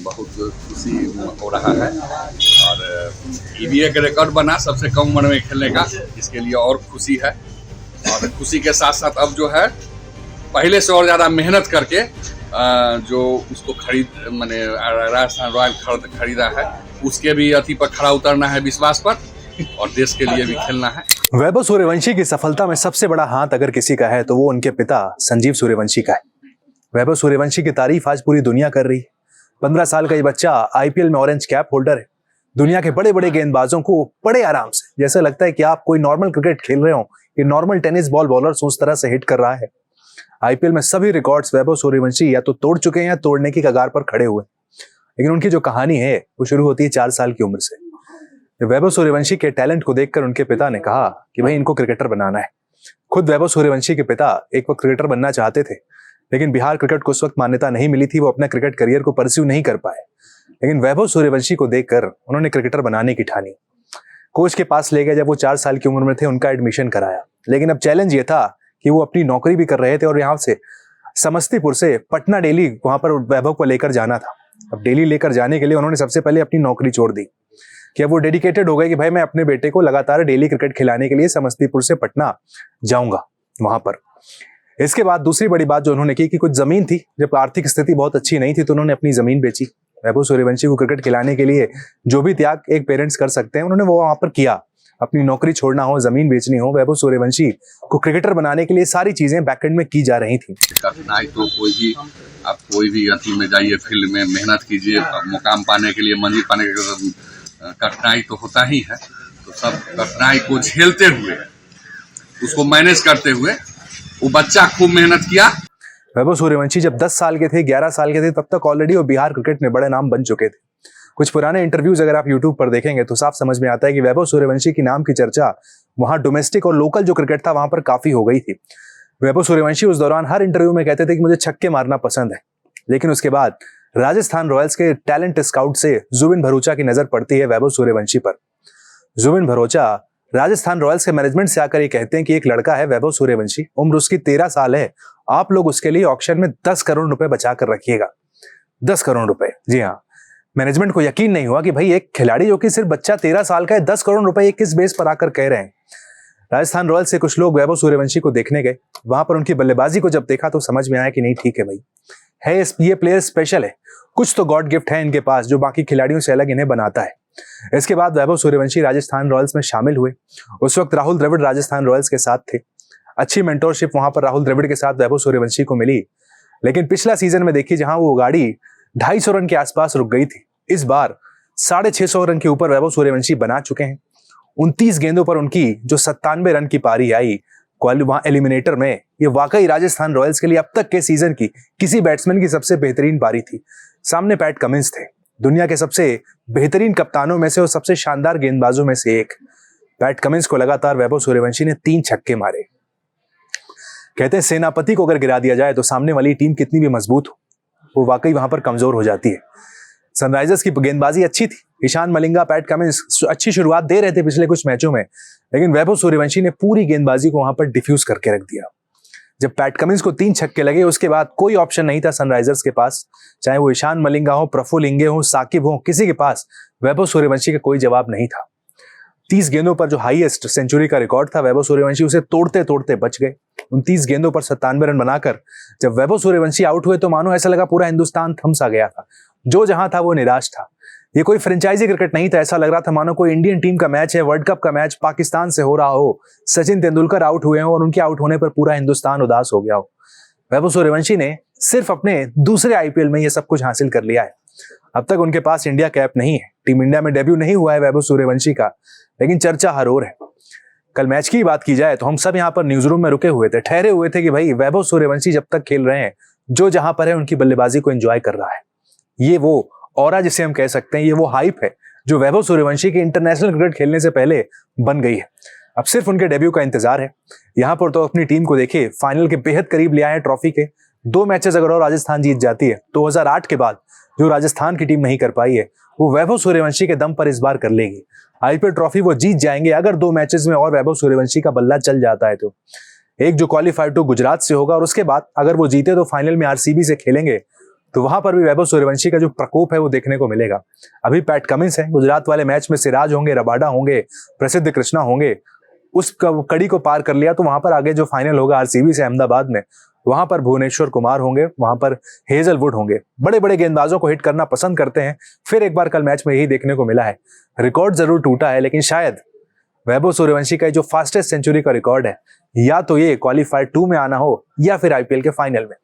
बहुत खुशी हो रहा है। और ये भी एक रिकॉर्ड बना सबसे कम उम्र में खेलने का, इसके लिए और खुशी है। और खुशी के साथ साथ अब जो है पहले से और ज़्यादा मेहनत करके जो उसको मैंने राजस्थान रॉयल खरीदा है उसके भी अति पर खड़ा उतरना है, विश्वास पर, और देश के लिए भी खेलना है। वैभव सूर्यवंशी की सफलता में सबसे बड़ा हाथ अगर किसी का है तो वो उनके पिता संजीव सूर्यवंशी का है। वैभव सूर्यवंशी की तारीफ आज पूरी दुनिया कर रही है। 15 साल का ये बच्चा आईपीएल में ऑरेंज कैप होल्डर है। दुनिया के बड़े बड़े गेंदबाजों को बड़े आराम से, जैसे लगता है कि आप कोई नॉर्मल क्रिकेट खेल रहे हो, ये नॉर्मल टेनिस बॉल बॉलर उस तरह से हिट कर रहा है। आईपीएल में सभी रिकॉर्ड्स वैभव सूर्यवंशी या तो तोड़ चुके हैं या तोड़ने की कगार पर खड़े हुए। लेकिन उनकी जो कहानी है वो शुरू होती है 4 साल की उम्र से। वैभव सूर्यवंशी के टैलेंट को देखकर उनके पिता ने कहा कि भाई इनको क्रिकेटर बनाना है। खुद वैभव सूर्यवंशी के पिता एक वक्त क्रिकेटर बनना चाहते थे, लेकिन बिहार क्रिकेट को उस वक्त मान्यता नहीं मिली थी, वो अपना क्रिकेट करियर को परस्यू नहीं कर पाए। लेकिन वैभव सूर्यवंशी को देखकर उन्होंने क्रिकेटर बनाने की ठानी। कोच के पास ले गए, जब वो 4 साल की उम्र में थे उनका एडमिशन कराया। लेकिन अब चैलेंज ये था कि वो अपनी नौकरी भी कर रहे थे और यहाँ से समस्तीपुर से पटना डेली वहां पर वैभव को लेकर जाना था। अब डेली लेकर जाने के लिए उन्होंने सबसे पहले अपनी नौकरी छोड़ दी कि अब वो डेडिकेटेड हो गए कि भाई मैं अपने बेटे को लगातार डेली क्रिकेट खिलाने के लिए समस्तीपुर से पटना जाऊंगा वहां पर। इसके बाद दूसरी बड़ी बात जो उन्होंने की कि कुछ जमीन थी, जब आर्थिक स्थिति बहुत अच्छी नहीं थी तो उन्होंने अपनी जमीन बेची। वैभव सूर्यवंशी को क्रिकेट खिलाने के लिए जो भी त्याग एक पेरेंट्स कर सकते हैं उन्होंने वो वहां पर किया। अपनी नौकरी छोड़ना हो, जमीन बेचनी हो, वैभव सूर्यवंशी को क्रिकेटर बनाने के लिए सारी चीजें बैकएंड में की जा रही थी। कठिनाई तो कोई भी अति में जाइए, फील्ड में मेहनत कीजिए, मुकाम पाने के लिए, मंजिल पाने के लिए कठिनाई तो होता ही है। तो सब कठिनाई को झेलते हुए, उसको मैनेज करते हुए वो बच्चा खूब मेहनत किया। वैभव सूर्यवंशी जब 10 साल के थे, 11 साल के थे, तब तक ऑलरेडी वो बिहार क्रिकेट में बड़े नाम बन चुके थे। कुछ पुराने इंटरव्यूज अगर आप यूट्यूब पर देखेंगे तो साफ समझ में आता है कि वैभव सूर्यवंशी की नाम की चर्चा वहां डोमेस्टिक और लोकल जो क्रिकेट था वहां पर काफी हो गई थी। वैभव सूर्यवंशी उस दौरान हर इंटरव्यू में कहते थे कि मुझे छक्के मारना पसंद है। लेकिन उसके बाद राजस्थान रॉयल्स के टैलेंट स्काउट से जुबिन भरूचा की नजर पड़ती है वैभव सूर्यवंशी पर। जुबिन भरूचा राजस्थान रॉयल्स के मैनेजमेंट से आकर ये कहते हैं कि एक लड़का है वैभव सूर्यवंशी, उम्र उसकी 13 साल है, आप लोग उसके लिए ऑक्शन में 10 करोड़ रुपए बचा कर रखिएगा। 10 करोड़ रुपए, जी हाँ। मैनेजमेंट को यकीन नहीं हुआ कि भाई एक खिलाड़ी जो कि सिर्फ बच्चा 13 साल का है, 10 करोड़ रुपए किस बेस पर आकर कह रहे हैं। राजस्थान रॉयल्स से कुछ लोग वैभव सूर्यवंशी को देखने गए। वहां पर उनकी बल्लेबाजी को जब देखा तो समझ में आया कि नहीं ठीक है भाई, है ये प्लेयर स्पेशल है, कुछ तो गॉड गिफ्ट है इनके पास जो बाकी खिलाड़ियों से अलग इन्हें बनाता है। इसके बाद वैभव सूर्यवंशी राजस्थान रॉयल्स में शामिल हुए। उस वक्त राहुल द्रविड़ राजस्थान रॉयल्स के साथ थे। अच्छी मेंटोरशिप वहां पर राहुल द्रविड़ के साथ वैभव सूर्यवंशी को मिली। लेकिन पिछला सीजन में देखिए, जहां वो गाड़ी 250 रन के आसपास रुक गई थी, इस बार 650 रन के ऊपर वैभव सूर्यवंशी बना चुके हैं। 29 गेंदों पर उनकी जो 97 रन की पारी आई वहां एलिमिनेटर में, ये वाकई राजस्थान रॉयल्स के लिए अब तक के सीजन की किसी बैट्समैन की सबसे बेहतरीन पारी थी। सामने पैट कमिंस थे, दुनिया के सबसे बेहतरीन कप्तानों में से और सबसे शानदार गेंदबाजों में से एक। पैट कमिंस को लगातार वैभव सूर्यवंशी ने 3 छक्के मारे। कहते हैं सेनापति को अगर गिरा दिया जाए तो सामने वाली टीम कितनी भी मजबूत हो, वो वाकई वहां पर कमजोर हो जाती है। सनराइजर्स की गेंदबाजी अच्छी थी, ईशान मलिंगा, पैट कमिंस अच्छी शुरुआत दे रहे थे पिछले कुछ मैचों में, लेकिन वैभव सूर्यवंशी ने पूरी गेंदबाजी को वहां पर डिफ्यूज करके रख दिया। जब पैट कमिंस को 3 छक्के लगे उसके बाद कोई ऑप्शन नहीं था सनराइजर्स के पास, चाहे वो ईशान मलिंगा हो, प्रफुल्ल इंगे हो, साकिब हो, किसी के पास वैभव सूर्यवंशी का कोई जवाब नहीं था। 30 गेंदों पर जो हाईएस्ट सेंचुरी का रिकॉर्ड था, वैभव सूर्यवंशी उसे तोड़ते तोड़ते बच गए। 29 गेंदों पर 97 रन बनाकर जब वैभव सूर्यवंशी आउट हुए तो मानो ऐसा लगा पूरा हिंदुस्तान थम सा गया था। जो जहां था वो निराश था। ये कोई फ्रेंचाइजी क्रिकेट नहीं था, ऐसा लग रहा था मानो कोई इंडियन टीम का मैच है, वर्ल्ड कप का मैच पाकिस्तान से हो रहा हो, सचिन तेंदुलकर आउट हुए हो और उनके आउट होने पर पूरा हिंदुस्तान उदास हो गया हो। वैभव सूर्यवंशी ने सिर्फ अपने दूसरे आईपीएल में ये सब कुछ हासिल कर लिया है। अब तक उनके पास इंडिया कैप नहीं है, टीम इंडिया में डेब्यू नहीं हुआ है वैभव सूर्यवंशी का, लेकिन चर्चा हर ओर है। कल मैच की बात की जाए तो हम सब यहाँ पर न्यूज रूम में रुके हुए थे, ठहरे हुए थे कि भाई वैभव सूर्यवंशी जब तक खेल रहे हैं, जो जहां पर है उनकी बल्लेबाजी को एंजॉय कर रहा है। ये वो ऑरा जिसे हम कह सकते हैं, ये वो हाइप है जो वैभव सूर्यवंशी के इंटरनेशनल क्रिकेट खेलने से पहले बन गई है। अब सिर्फ उनके डेब्यू का इंतजार है। यहाँ पर तो अपनी टीम को देखिए, फाइनल के बेहद करीब ले आए हैं ट्रॉफी के। 2 मैचेस अगर और राजस्थान जीत जाती है 2008 के बाद जो राजस्थान की टीम नहीं कर पाई है, वो वैभव सूर्यवंशी के दम पर इस बार कर लेगी। आईपीएल ट्रॉफी वो जीत जाएंगे अगर 2 मैचेस में और वैभव सूर्यवंशी का बल्ला चल जाता है तो। एक जो क्वालिफाई टू गुजरात से होगा और उसके बाद अगर वो जीते तो फाइनल में आरसीबी से खेलेंगे तो वहां पर भी वैभव सूर्यवंशी का जो प्रकोप है वो देखने को मिलेगा। अभी पैट कमिंस है, गुजरात वाले मैच में सिराज होंगे, रबाडा होंगे, प्रसिद्ध कृष्णा होंगे, उस कड़ी को पार कर लिया तो वहां पर आगे जो फाइनल होगा आरसीबी से अहमदाबाद में, वहां पर भुवनेश्वर कुमार होंगे, वहां पर हेजलवुड होंगे। बड़े बड़े गेंदबाजों को हिट करना पसंद करते हैं। फिर एक बार कल मैच में यही देखने को मिला है। रिकॉर्ड जरूर टूटा है, लेकिन शायद वैभव सूर्यवंशी का जो फास्टेस्ट सेंचुरी का रिकॉर्ड है, या तो ये क्वालीफायर 2 में आना हो या फिर आईपीएल के फाइनल में।